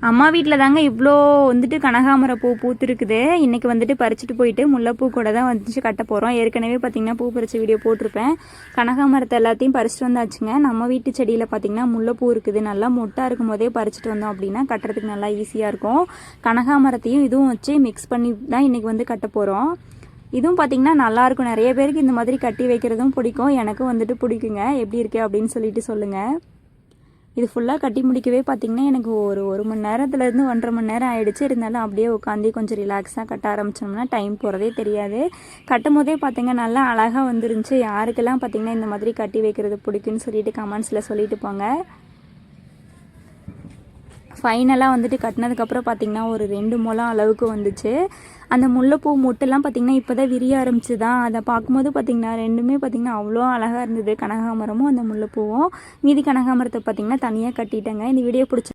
அம்மா வீட்டில் தாங்க இவ்வளோ வந்துட்டு கனகாமர பூ பூத்துருக்குது. இன்றைக்கி வந்துட்டு பறிச்சுட்டு போயிட்டு முல்லைப்பூ கூட தான் வந்துச்சு கட்ட போகிறோம். ஏற்கனவே பார்த்திங்கன்னா பூ பறித்த வீடியோ போட்டிருப்பேன். கனகாமரத்தை எல்லாத்தையும் பறிச்சுட்டு வந்தாச்சுங்க. நம்ம வீட்டு செடியில் பார்த்திங்கன்னா முல்லைப்பூ இருக்குது. நல்லா மொட்டாக இருக்கும் போதே பறிச்சுட்டு வந்தோம் அப்படின்னா கட்டுறதுக்கு நல்லா ஈஸியாக இருக்கும். கனகாமரத்தையும் இதுவும் வச்சு மிக்ஸ் பண்ணி தான் இன்றைக்கி வந்து கட்ட போகிறோம். இதுவும் பார்த்திங்கன்னா நல்லாயிருக்கும். நிறைய பேருக்கு இந்த மாதிரி கட்டி வைக்கிறதும் பிடிக்கும். எனக்கும் வந்துட்டு பிடிக்குங்க. எப்படி இருக்கு அப்படின்னு சொல்லிட்டு சொல்லுங்கள். இது ஃபுல்லாக கட்டி முடிக்கவே பார்த்திங்கன்னா எனக்கு ஒரு மணி நேரத்துலேருந்து 1.5 மணி நேரம் ஆகிடுச்சு. இருந்தாலும் அப்படியே உட்காந்து கொஞ்சம் ரிலாக்ஸாக கட்ட ஆரம்பித்தோம்னா டைம் போகிறதே தெரியாது. கட்டும் போதே பார்த்திங்க நல்லா அழகாக வந்துருந்துச்சு. யாருக்கெல்லாம் பார்த்திங்கன்னா இந்த மாதிரி கட்டி வைக்கிறது பிடிக்குன்னு சொல்லிட்டு கமெண்ட்ஸில் சொல்லிட்டு போங்க. ஃபைனலாக வந்துட்டு கட்டினதுக்கப்புறம் பார்த்திங்கன்னா ஒரு 2 முழம் அளவுக்கு வந்துச்சு. அந்த முல்லைப்பூ மொட்டெல்லாம் பார்த்திங்கன்னா இப்போ தான் விரிய ஆரம்பிச்சு தான். அதை பார்க்கும்போது பார்த்திங்கன்னா ரெண்டுமே பார்த்திங்கன்னா அவ்வளோ அழகாக இருந்தது. கனகாமரமும் அந்த முல்லைப்பூவும். மீதி கனகாமரத்தை பார்த்திங்கன்னா தனியாக கட்டிட்டேங்க. இந்த வீடியோ பிடிச்ச